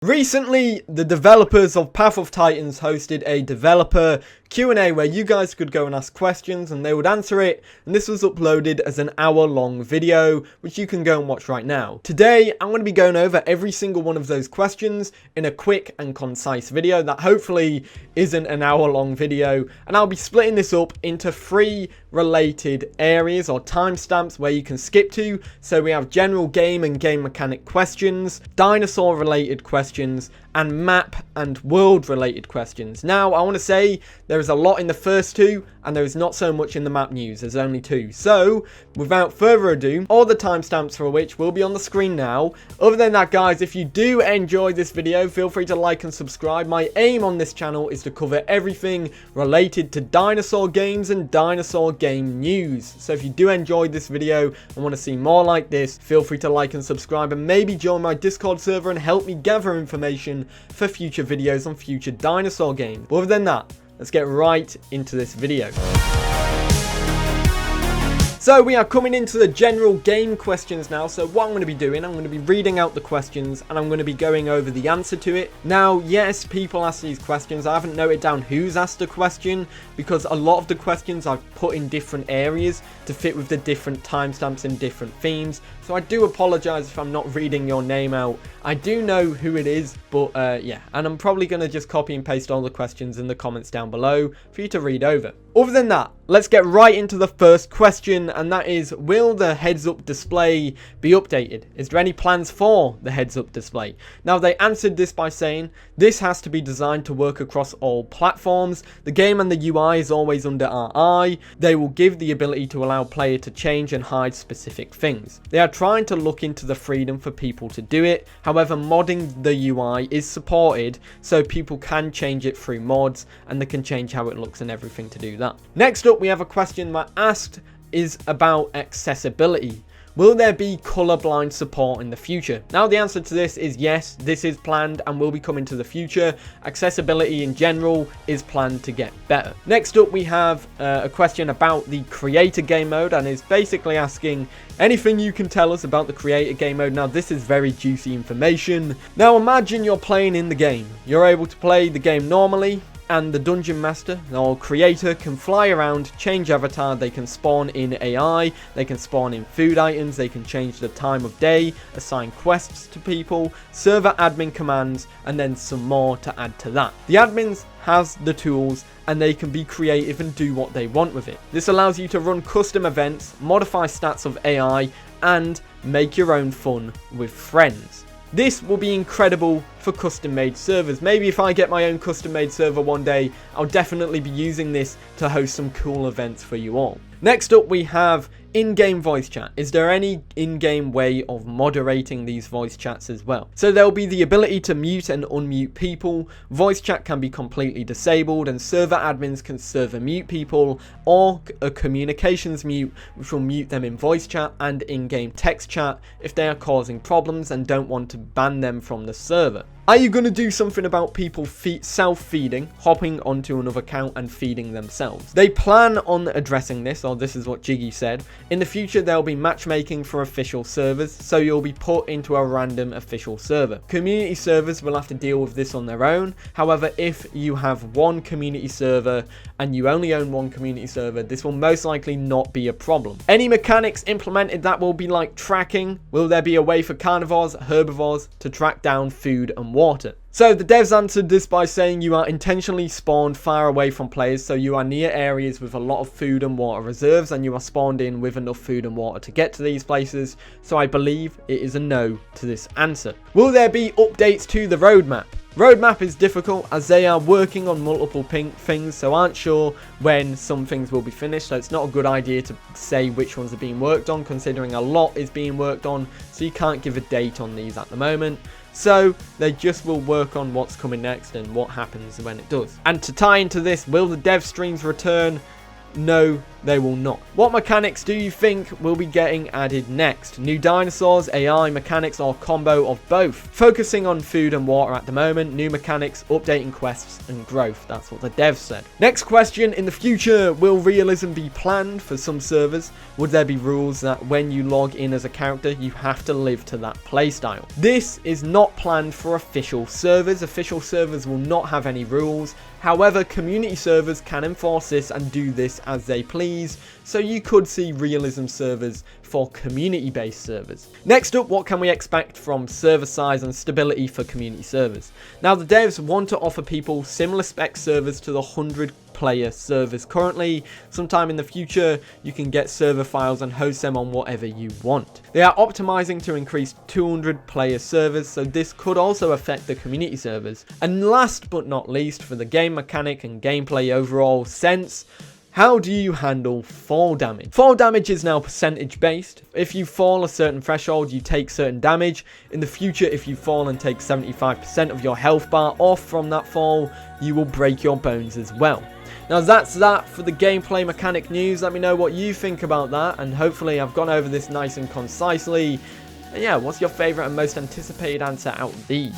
Recently, the developers of Path of Titans hosted a developer Q&A where you guys could go and ask questions and they would answer it, and this was uploaded as an hour-long video, which you can go and watch right now. Today, I'm going to be going over every single one of those questions in a quick and concise video that hopefully isn't an hour-long video, and I'll be splitting this up into 3 related areas or timestamps where you can skip to. So we have general game and game mechanic questions, dinosaur related questions, and map and world related questions. Now I want to say there is a lot in the first 2 and there is not so much in the map news. There's only 2. So without further ado, all the timestamps for which will be on the screen now. Other than that, guys, if you do enjoy this video, feel free to like and subscribe. My aim on this channel is to cover everything related to dinosaur games and dinosaur game news. So if you do enjoy this video and want to see more like this, feel free to like and subscribe, and maybe join my Discord server and help me gather information for future videos on future dinosaur games. But other than that, let's get right into this video. So we are coming into the general game questions now. So what I'm going to be doing, I'm going to be reading out the questions and I'm going to be going over the answer to it. Now, yes, people ask these questions. I haven't noted down who's asked a question because a lot of the questions I've put in different areas to fit with the different timestamps and different themes. So I do apologize if I'm not reading your name out. I do know who it is, but yeah, and I'm probably going to just copy and paste all the questions in the comments down below for you to read over. Other than that, let's get right into the first question, and that is, will the heads-up display be updated? Is there any plans for the heads-up display? Now, they answered this by saying, this has to be designed to work across all platforms. The game and the UI is always under our eye. They will give the ability to allow player to change and hide specific things. They are trying to look into the freedom for people to do it. However, modding the UI is supported, so people can change it through mods, and they can change how it looks and everything to do that. Next up, we have a question that asked is about accessibility. Will there be colorblind support in the future? Now, the answer to this is yes, this is planned and will be coming to the future. Accessibility in general is planned to get better. Next up, we have a question about the creator game mode, and is basically asking anything you can tell us about the creator game mode. Now, this is very juicy information. Now, imagine you're playing in the game. You're able to play the game normally, and the dungeon master or creator can fly around, change avatar, they can spawn in AI, they can spawn in food items, they can change the time of day, assign quests to people, server admin commands, and then some more to add to that. The admins has the tools and they can be creative and do what they want with it. This allows you to run custom events, modify stats of AI, and make your own fun with friends. This will be incredible for custom made servers. Maybe if I get my own custom made server one day, I'll definitely be using this to host some cool events for you all. Next up, we have in-game voice chat. Is there any in-game way of moderating these voice chats as well? So there'll be the ability to mute and unmute people. Voice chat can be completely disabled, and server admins can server mute people, or a communications mute, which will mute them in voice chat and in-game text chat if they are causing problems and don't want to ban them from the server. Are you going to do something about people self-feeding, hopping onto another account and feeding themselves? They plan on addressing this, or this is what Jiggy said. In the future, there'll be matchmaking for official servers, so you'll be put into a random official server. Community servers will have to deal with this on their own. However, if you have one community server and you only own one community server, this will most likely not be a problem. Any mechanics implemented that will be like tracking? Will there be a way for carnivores, herbivores to track down food and water? So the devs answered this by saying you are intentionally spawned far away from players, so you are near areas with a lot of food and water reserves, and you are spawned in with enough food and water to get to these places. So I believe it is a no to this answer. Will there be updates to the roadmap? Roadmap is difficult as they are working on multiple things, so aren't sure when some things will be finished. So it's not a good idea to say which ones are being worked on, considering a lot is being worked on, so you can't give a date on these at the moment. So they just will work on what's coming next and what happens when it does. And to tie into this, will the dev streams return? No, they will not. What mechanics do you think will be getting added next? New dinosaurs, AI, mechanics, or combo of both? Focusing on food and water at the moment, new mechanics, updating quests, and growth. That's what the devs said. Next question, in the future, will realism be planned for some servers? Would there be rules that when you log in as a character, you have to live to that playstyle? This is not planned for official servers. Official servers will not have any rules. However, community servers can enforce this and do this as they please, so you could see realism servers for community-based servers. Next up, what can we expect from server size and stability for community servers? Now, the devs want to offer people similar spec servers to the 100-player servers currently. Sometime in the future, you can get server files and host them on whatever you want. They are optimizing to increase 200-player servers, so this could also affect the community servers. And last but not least, for the game mechanic and gameplay overall sense, how do you handle fall damage? Fall damage is now percentage based. If you fall a certain threshold, you take certain damage. In the future, if you fall and take 75% of your health bar off from that fall, you will break your bones as well. Now that's that for the gameplay mechanic news. Let me know what you think about that, and hopefully I've gone over this nice and concisely. And yeah, what's your favourite and most anticipated answer out of these?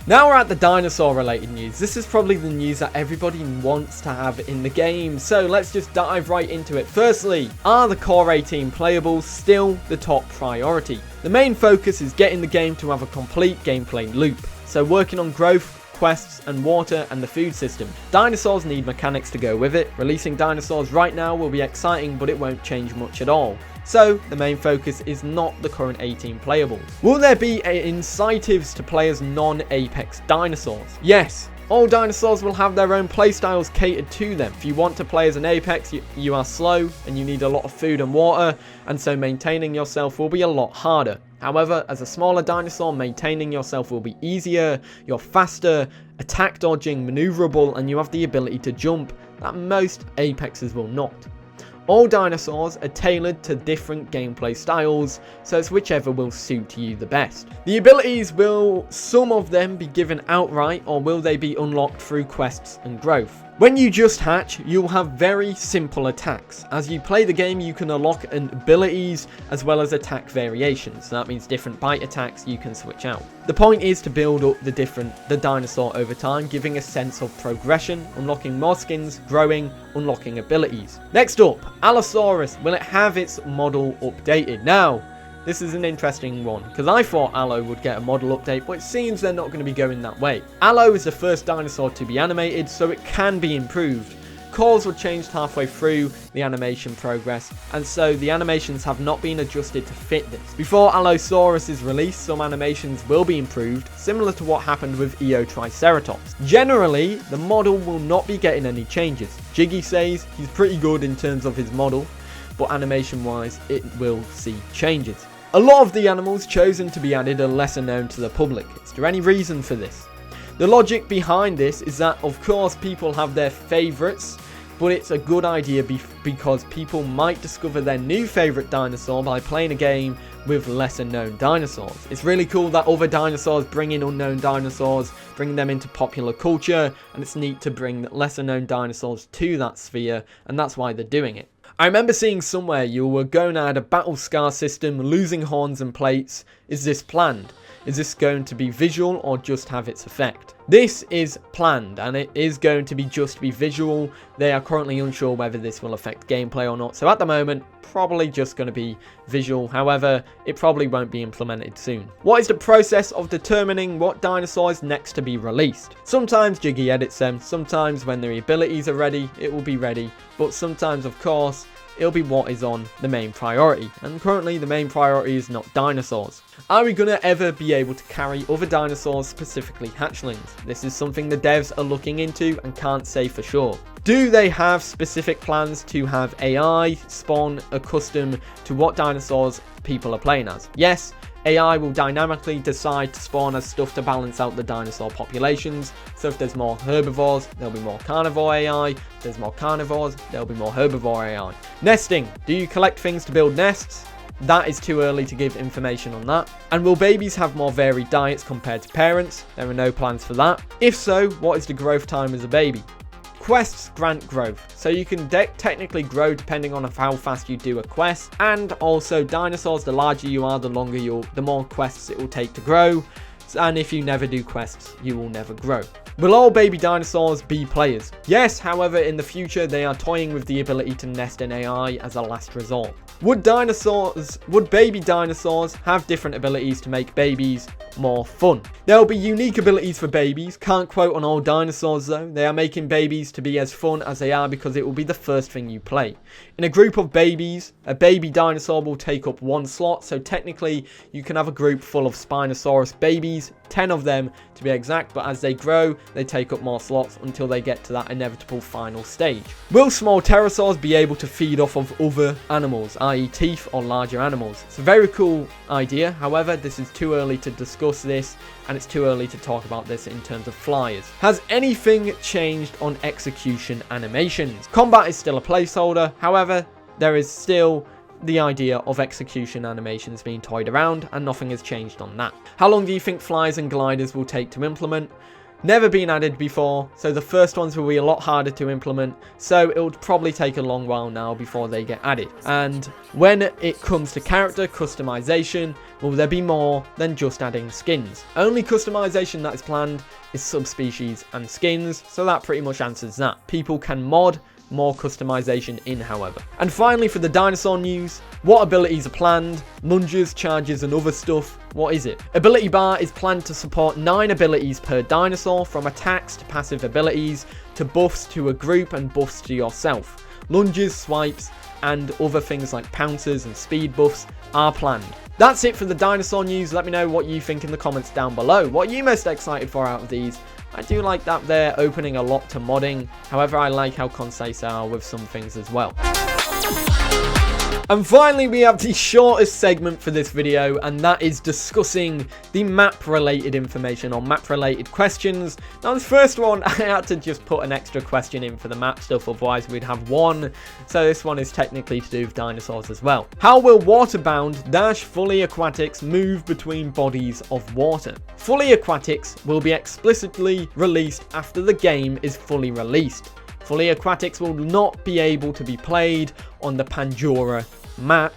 Now we're at the dinosaur related news. This is probably the news that everybody wants to have in the game, so let's just dive right into it. Firstly, are the core 18 playables still the top priority? The main focus is getting the game to have a complete gameplay loop, so working on growth, quests, and water, and the food system. Dinosaurs need mechanics to go with it. Releasing dinosaurs right now will be exciting, but it won't change much at all. So, the main focus is not the current 18 playables. Will there be incentives to players non-Apex dinosaurs? Yes. All dinosaurs will have their own playstyles catered to them. If you want to play as an Apex, you are slow and you need a lot of food and water, and so maintaining yourself will be a lot harder. However, as a smaller dinosaur, maintaining yourself will be easier, you're faster, attack dodging, maneuverable, and you have the ability to jump that most Apexes will not. All dinosaurs are tailored to different gameplay styles, so it's whichever will suit you the best. The abilities, will some of them be given outright, or will they be unlocked through quests and growth? When you just hatch, you'll have very simple attacks. As you play the game, you can unlock abilities as well as attack variations. So that means different bite attacks you can switch out. The point is to build up the dinosaur over time, giving a sense of progression, unlocking more skins, growing, unlocking abilities. Next up, Allosaurus. Will it have its model updated? Now, this is an interesting one, because I thought Allo would get a model update, but it seems they're not going to be going that way. Allo is the first dinosaur to be animated, so it can be improved. Cores were changed halfway through the animation progress, and so the animations have not been adjusted to fit this. Before Allosaurus is released, some animations will be improved, similar to what happened with Eo Triceratops. Generally, the model will not be getting any changes. Jiggy says he's pretty good in terms of his model, but animation-wise, it will see changes. A lot of the animals chosen to be added are lesser known to the public. Is there any reason for this? The logic behind this is that, of course, people have their favourites, but it's a good idea because people might discover their new favourite dinosaur by playing a game with lesser known dinosaurs. It's really cool that other dinosaurs bring in unknown dinosaurs, bring them into popular culture, and it's neat to bring lesser known dinosaurs to that sphere, and that's why they're doing it. I remember seeing somewhere you were going to add a battle scar system, losing horns and plates. Is this planned? Is this going to be visual or just have its effect? This is planned, and it is going to be just be visual. They are currently unsure whether this will affect gameplay or not, so at the moment, probably just going to be visual. However, it probably won't be implemented soon. What is the process of determining what dinosaur is next to be released? Sometimes Jiggy edits them, sometimes when their abilities are ready, it will be ready, but sometimes, of course, it'll be what is on the main priority, and currently the main priority is not dinosaurs. Are we going to ever be able to carry other dinosaurs, specifically hatchlings? This is something the devs are looking into and can't say for sure. Do they have specific plans to have AI spawn accustomed to what dinosaurs people are playing as? Yes, AI will dynamically decide to spawn as stuff to balance out the dinosaur populations. So if there's more herbivores, there'll be more carnivore AI. If there's more carnivores, there'll be more herbivore AI. Nesting. Do you collect things to build nests? That is too early to give information on that. And will babies have more varied diets compared to parents? There are no plans for that. If so, what is the growth time as a baby? quests grant growth, so you can technically grow depending on how fast you do a quest. And also dinosaurs, the larger you are, the more quests it will take to grow. And if you never do quests, you will never grow. Will all baby dinosaurs be players? Yes, however, in the future, they are toying with the ability to nest an AI as a last resort. Would baby dinosaurs have different abilities to make babies more fun? There will be unique abilities for babies. Can't quote on all dinosaurs though. They are making babies to be as fun as they are because it will be the first thing you play. In a group of babies, a baby dinosaur will take up 1 slot, so technically you can have a group full of Spinosaurus babies, 10 of them to be exact, but as they grow, they take up more slots until they get to that inevitable final stage. Will small pterosaurs be able to feed off of other animals, i.e. teeth or larger animals? It's a very cool idea. However, this is too early to discuss this, and it's too early to talk about this in terms of flyers. Has anything changed on execution animations? Combat is still a placeholder. However, there is still the idea of execution animations being toyed around, and nothing has changed on that. How long do you think flyers and gliders will take to implement? Never been added before, so the first ones will be a lot harder to implement, so it would probably take a long while now before they get added. And when it comes to character customization, will there be more than just adding skins? Only customization that is planned is subspecies and skins, so that pretty much answers that. People can mod more customization in, however. And finally, for the dinosaur news, what abilities are planned? Lunges, charges, and other stuff. What is it? Ability bar is planned to support 9 abilities per dinosaur, from attacks to passive abilities to buffs to a group and buffs to yourself. Lunges, swipes, and other things like pouncers and speed buffs are planned. That's it for the dinosaur news. Let me know what you think in the comments down below. What are you most excited for out of these? I do like that they're opening a lot to modding. However, I like how concise they are with some things as well. And finally, we have the shortest segment for this video, and that is discussing the map-related information or map-related questions. Now, this first one, I had to just put an extra question in for the map stuff, otherwise we'd have one. So this one is technically to do with dinosaurs as well. How will waterbound - fully aquatics move between bodies of water? Fully aquatics will be explicitly released after the game is fully released. Fully aquatics will not be able to be played on the Pandora map,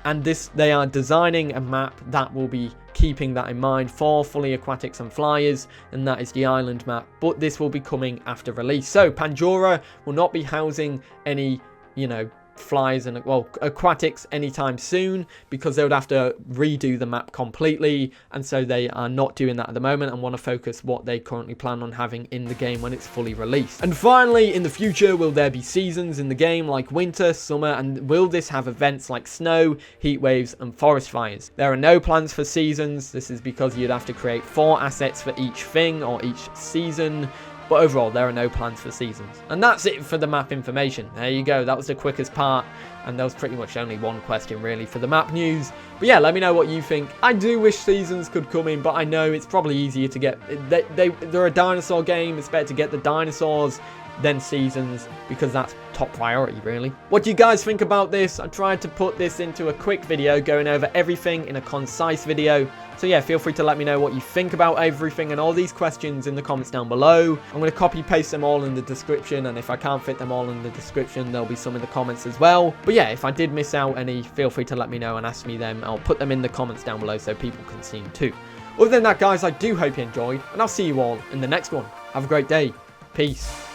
and they are designing a map that will be keeping that in mind for fully aquatics and flyers, and that is the island map, but this will be coming after release. So Pandora will not be housing any, flyers and aquatics anytime soon, because they would have to redo the map completely, and so they are not doing that at the moment and want to focus what they currently plan on having in the game when it's fully released. And finally, in the future, will there be seasons in the game like winter, summer, and will this have events like snow, heat waves, and forest fires? There are no plans for seasons. This is because you'd have to create 4 assets for each thing or each season. But overall, there are no plans for seasons. And that's it for the map information. There you go. That was the quickest part. And there was pretty much only one question, really, for the map news. But yeah, let me know what you think. I do wish seasons could come in, but I know it's probably easier to get... They're a dinosaur game. It's better to get the dinosaurs than seasons, because that's top priority, really. What do you guys think about this? I tried to put this into a quick video, going over everything in a concise video. So yeah, feel free to let me know what you think about everything and all these questions in the comments down below. I'm going to copy paste them all in the description, and if I can't fit them all in the description, there'll be some in the comments as well. But yeah, if I did miss out any, feel free to let me know and ask me them. I'll put them in the comments down below so people can see them too. Other than that, guys, I do hope you enjoyed, and I'll see you all in the next one. Have a great day. Peace.